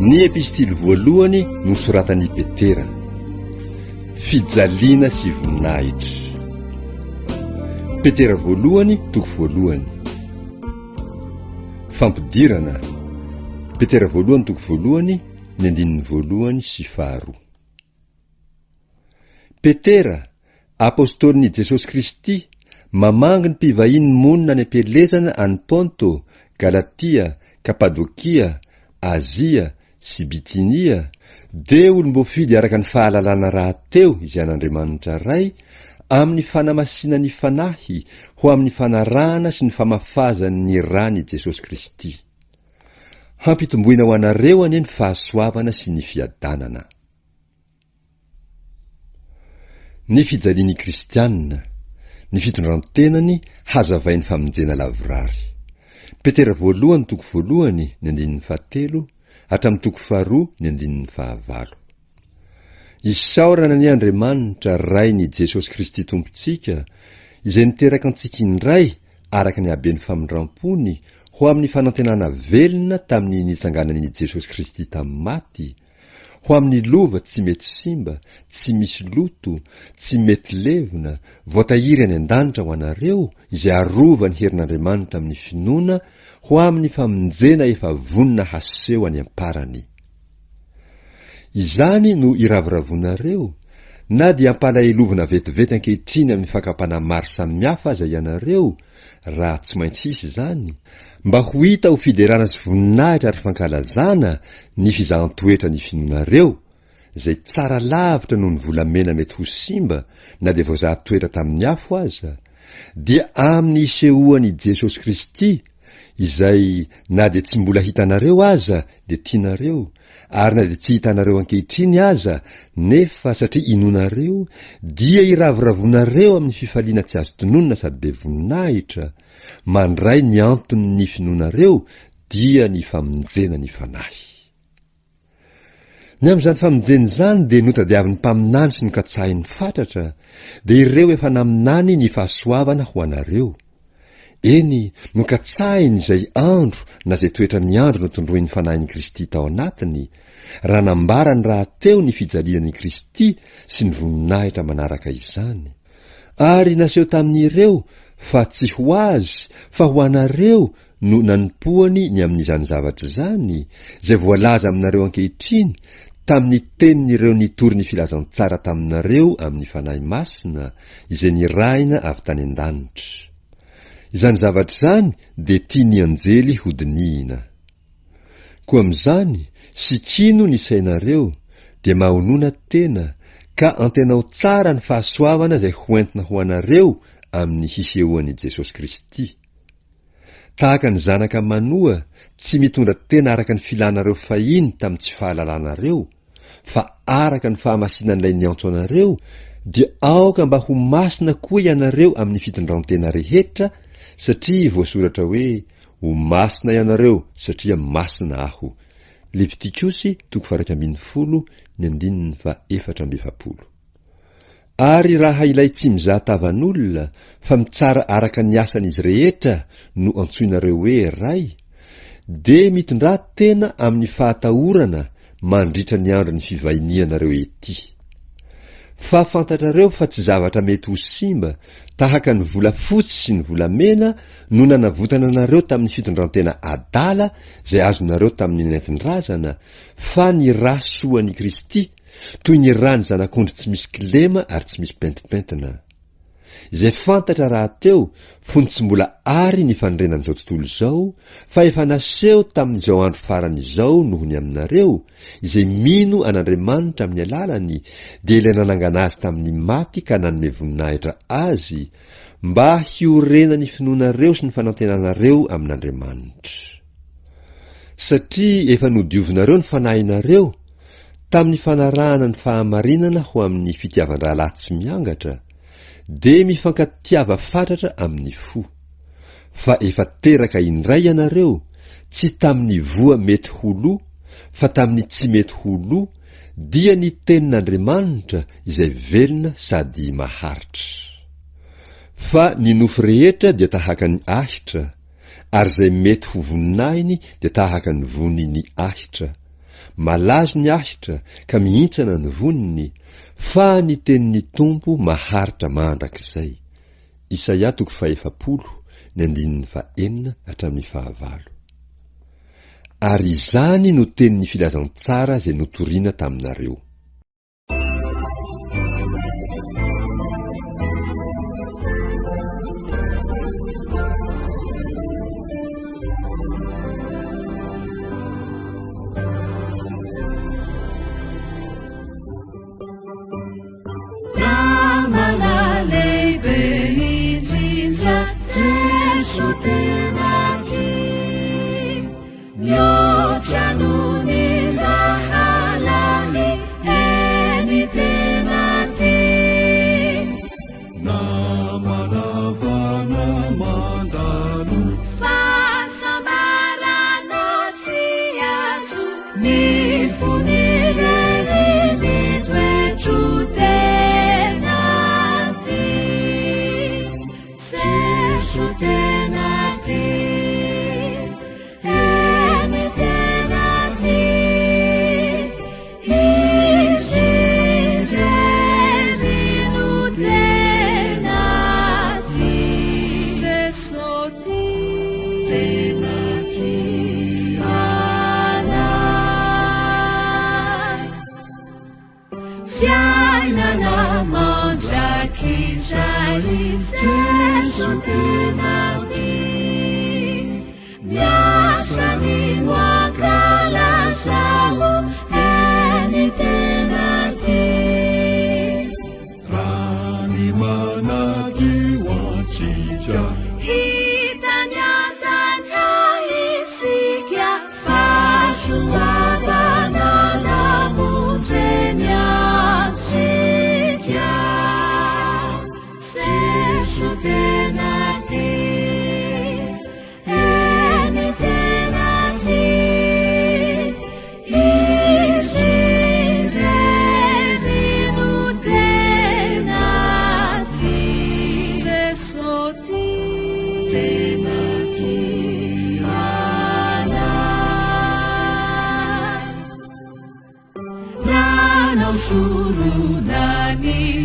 Ny epistily voalohany nosoratan'i Petera. Fijaliana sy voninahitra. Petera voalohany, toko voalohany. Fampidirana. Petera voalohany, toko voalohany, ny andininy voalohany sy faharoa. Petera, apôstôlin'i Jesosy Kristy, mamanginy mpivahiny monina any am-pelezana any Ponto, Galatia, Kapadokia, Azia sy Bitinia, de olom-boafidy araka ny fahalalana rahateo izay an'Andriamanitra ray, amin'ny fanamasina ny fanahy ho amin'ny fanarahana sy ny famafazany ny rany Jesosy Kristy. Hampitomboina ho anareo anie ny fahasoavana sy ny fiadanana. Ny fijalian'ny kristianina, ny fitondrantenany hazavain'ny famonjena lavrary. Petera voalohany, toko voalohany, ny andininy fahatelo, hatramin'ny toko faharoa, ny andininy fahavalo. Isaorana ny Andriamanitra rainy Jesosy Kristy tompontsika, izay niteraka antsika indray araka ny haben'ny famindram-pony ho amin'ny fanantenana velona tamin'ny nitsanganan'i Jesosy Kristy tamin'ny maty, ho amin'ny lova tsy mety simba, tsy misy loto, tsy mety levona, voatahiry any an-danitra ho anareo, izay arova ny herin'Andriamanitra amin'ny finoana, ho amin'ny famonjena efa vonina haseho any amparany. Izany no iravoravonareo, na dia ampalahelovana vetivety ankehitriny amin'ny fakapana maro samihafa aza ianareo, raha tsy maintsy hisy izany, mba ho hita ho fiderana sy voninahitra ary fankalazana ny fizahan-toetra ny finoanareo, izay tsara lavitra noho ny volamena mety ho simba, na dia voazahan-toetra tamin'ny afo aza, dia amin'ny isehoan'i Jesosy Kristy, izay na dia tsy mbola hitanareo aza dia tianareo, ary na dia tsy hitanareo ankehitriny aza, nefa satria inonareo dia iravoravonareo amin'ny fifaliana tsy azo tononona sady be voninahitra, mandray ny antony finoanareo dia ny famonjena ny fanahy. Ny amin'izany famonjena izany dia notadiavin'ny mpaminany sy nokatsahin'ny fatratra, dia ireo efa naminany ny fahasoavana ho anareo. Eny, nokatsahiny izay andro na izay toetra ny andro notondroin'ny fanahin'i Kristy tao anatiny, raha nambarany rahateo ny fijalian'i Kristy sy ny voninahitra manaraka izany. Ary naseho tamin'ireo fa tsy ho azy, fa ho anareo no nanompoany ny amin'izany zavatra izany, izay voalaza aminareo ankehitriny, tamin'ny tenin'ireo nitory ny filazantsara taminareo amin'ny fanahy masina, izay nirahina avy tany an-danitra. Izany zavatra izany dia tiany anjely hodinihina. Koa amin'izany, sikino ny sainareo, dia mahonona tena, ka antenao tsara ny fahasoavana izay hoentina ho anareo amin'ny hisehoan'i Jesosy Kristy. Tahaka ny zanaka manoa, tsy mitondra tena araka ny filanareo fahiny tamin'ny tsy fahalalanareo, fa araka ny fahamasinan'ilay niantso anareo, dia aoka mba ho masina koa ianareo amin'ny fitondrantena rehetra, satria voasoratra hoe, ho masina ianareo satria masina aho. Levitikosy 4:10, ny andininy 4:40. Ary raha ilay tsy mizahatavan'olona, fa mitsara araka ny asan'izy rehetra no antsoinareo hoe ray, de mitondra tena amin'ny fahatahorana mandritra ny andro ny fivahinianareo ety. Fa fantatrareo fa tsy zavatra mety ho simba, tahaka ny vola fotsy sy ny volamena, no nanavotana anareo tamin'ny fitondrantena adala, izay azonareo tamin'ny nentin-drazana, fa ny rà soan'i Kristy, toy ny rà ny zanak'ondry tsy misy kilema ary tsy misy pentipentina. Izay fantatra rahateo, fony tsy mbola ary ny fandrenan'izao tontolo izao, fa efa naseho tamin'izao andro farany izao noho ny aminareo, izay mino an'Andriamanitra amin'ny alalany, dia ilay nanangana azy tamin'ny maty ka nanome voninahitra azy, mba hiorena ny finoanareo sy ny fanantenanareo amin'Andriamanitra. Satria efa nodiovinareo ny fanahinareo tamin'ny fanarahana ny fahamarinana ho amin'ny fitiavan-drahalahy tsy miangatra, de mifankatiava fatratra amin'ny fo. Fa efa teraka indray ianareo, tsy tamin'ny voa mety ho lo, fa tamin'ny tsy mety ho lo, dia ny tenin'Andriamanitra izay velona sady maharitra. Fa ny nofo rehetra dia tahaka ny ahitra, ary izay mety ho voninahiny dia tahaka ny voniny ahitra. malazo ny ahitra ka mihintsana ny voniny, fa ny tenin'ny Tompo maharitra mandrakizay. Isaia 40:9-9. Ary izany no tenin'ny filazantsara izay notoriana taminareo. Surunani